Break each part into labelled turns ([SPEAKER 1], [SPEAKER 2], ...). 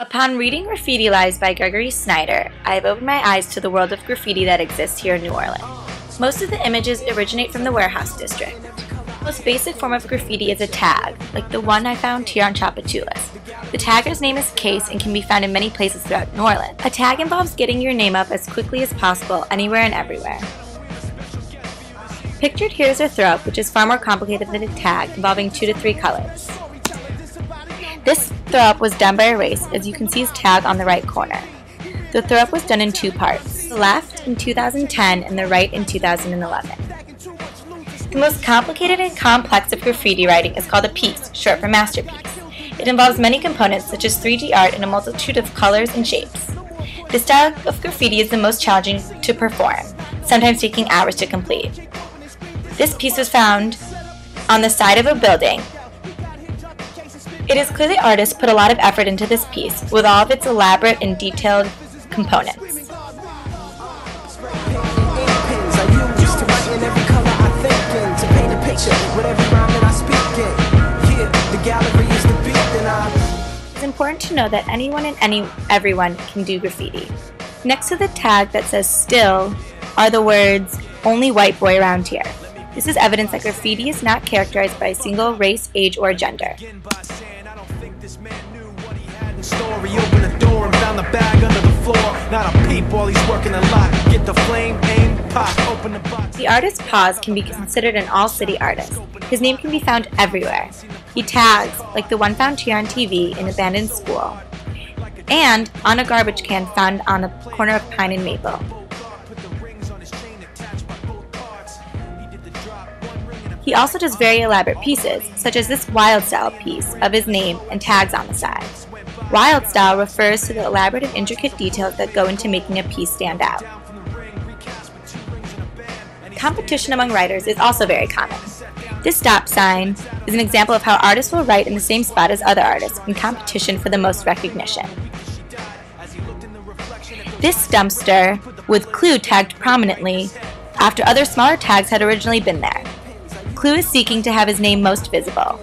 [SPEAKER 1] Upon reading Graffiti Lives by Gregory Snyder, I have opened my eyes to the world of graffiti that exists here in New Orleans. Most of the images originate from the Warehouse District. The most basic form of graffiti is a tag, like the one I found here on Tchoupitoulas. The tagger's name is Case and can be found in many places throughout New Orleans. A tag involves getting your name up as quickly as possible anywhere and everywhere. Pictured here is a throw-up, which is far more complicated than a tag, involving 2 to 3 colors. This throw-up was done by a race, as you can see his tag on the right corner. The throw-up was done in 2 parts, the left in 2010 and the right in 2011. The most complicated and complex of graffiti writing is called a piece, short for masterpiece. It involves many components such as 3D art in a multitude of colors and shapes. This style of graffiti is the most challenging to perform, sometimes taking hours to complete. This piece was found on the side of a building. It is clear the artist put a lot of effort into this piece, with all of its elaborate and detailed components. It's important to know that anyone and everyone can do graffiti. Next to the tag that says "still" are the words "only white boy around here." This is evidence that graffiti is not characterized by a single race, age, or gender.
[SPEAKER 2] Story, open the door and found the bag under the floor. Not a peep while he's working a lot. Get the flame, aim, pop, open the box.
[SPEAKER 1] The artist Paz can be considered an all-city artist. His name can be found everywhere. He tags, like the one found here on TV, in abandoned school, and on a garbage can found on the corner of Pine and Maple. He also does very elaborate pieces, such as this wild style piece of his name and tags on the side. Wild style refers to the elaborate and intricate details that go into making a piece stand out. Competition among writers is also very common. This stop sign is an example of how artists will write in the same spot as other artists in competition for the most recognition. This dumpster with Clue tagged prominently after other smaller tags had originally been there. Clue is seeking to have his name most visible.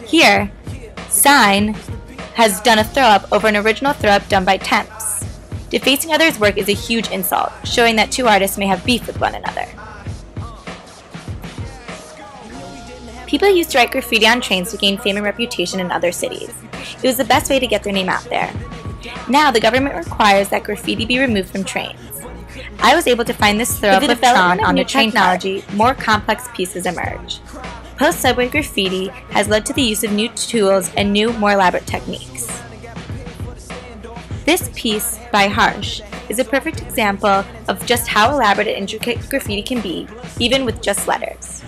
[SPEAKER 1] Here, Sign has done a throw-up over an original throw-up done by Temps. Defacing others' work is a huge insult, showing that 2 artists may have beef with one another. People used to write graffiti on trains to gain fame and reputation in other cities. It was the best way to get their name out there. Now the government requires that graffiti be removed from trains. I was able to find this throw-up of Tron on the train technology. More complex pieces emerge. Post-subway graffiti has led to the use of new tools and new, more elaborate techniques. This piece by Harsh is a perfect example of just how elaborate and intricate graffiti can be, even with just letters.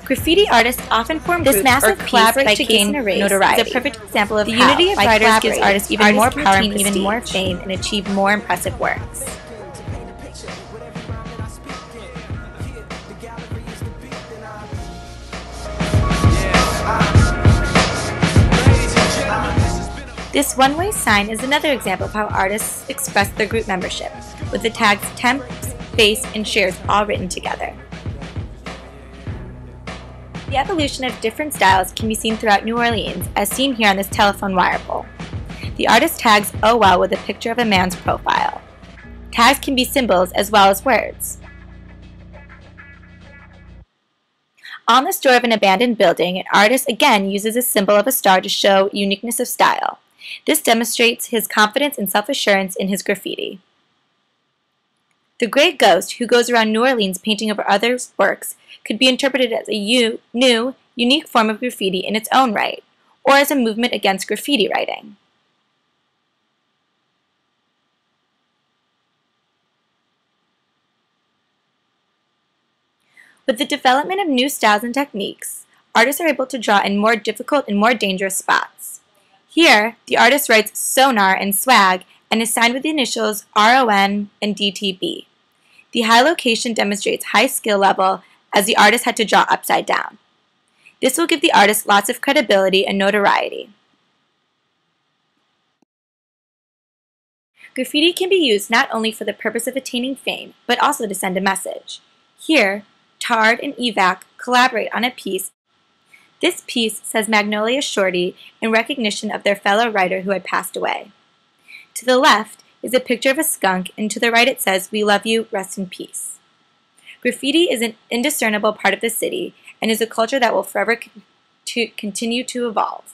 [SPEAKER 1] Graffiti artists often form groups or collaborate to gain notoriety. It's a perfect example of the unity of writers gives artists even more power and even more fame and achieve more impressive works. This one-way sign is another example of how artists express their group membership, with the tags Temps, Face, and Shares all written together. The evolution of different styles can be seen throughout New Orleans, as seen here on this telephone wire pole. The artist tags "Oh well" with a picture of a man's profile. Tags can be symbols as well as words. On the door of an abandoned building, an artist again uses a symbol of a star to show uniqueness of style. This demonstrates his confidence and self-assurance in his graffiti. The Gray Ghost, who goes around New Orleans painting over others' works, could be interpreted as a new, unique form of graffiti in its own right, or as a movement against graffiti writing. With the development of new styles and techniques, artists are able to draw in more difficult and more dangerous spots. Here, the artist writes Sonar and Swag and is signed with the initials RON and DTB. The high location demonstrates high skill level as the artist had to draw upside down. This will give the artist lots of credibility and notoriety. Graffiti can be used not only for the purpose of attaining fame, but also to send a message. Here, Tard and Evac collaborate on a piece This piece says Magnolia Shorty in recognition of their fellow writer who had passed away. To the left is a picture of a skunk, and to the right it says, "We love you, rest in peace." Graffiti is an indiscernible part of the city and is a culture that will forever continue to evolve.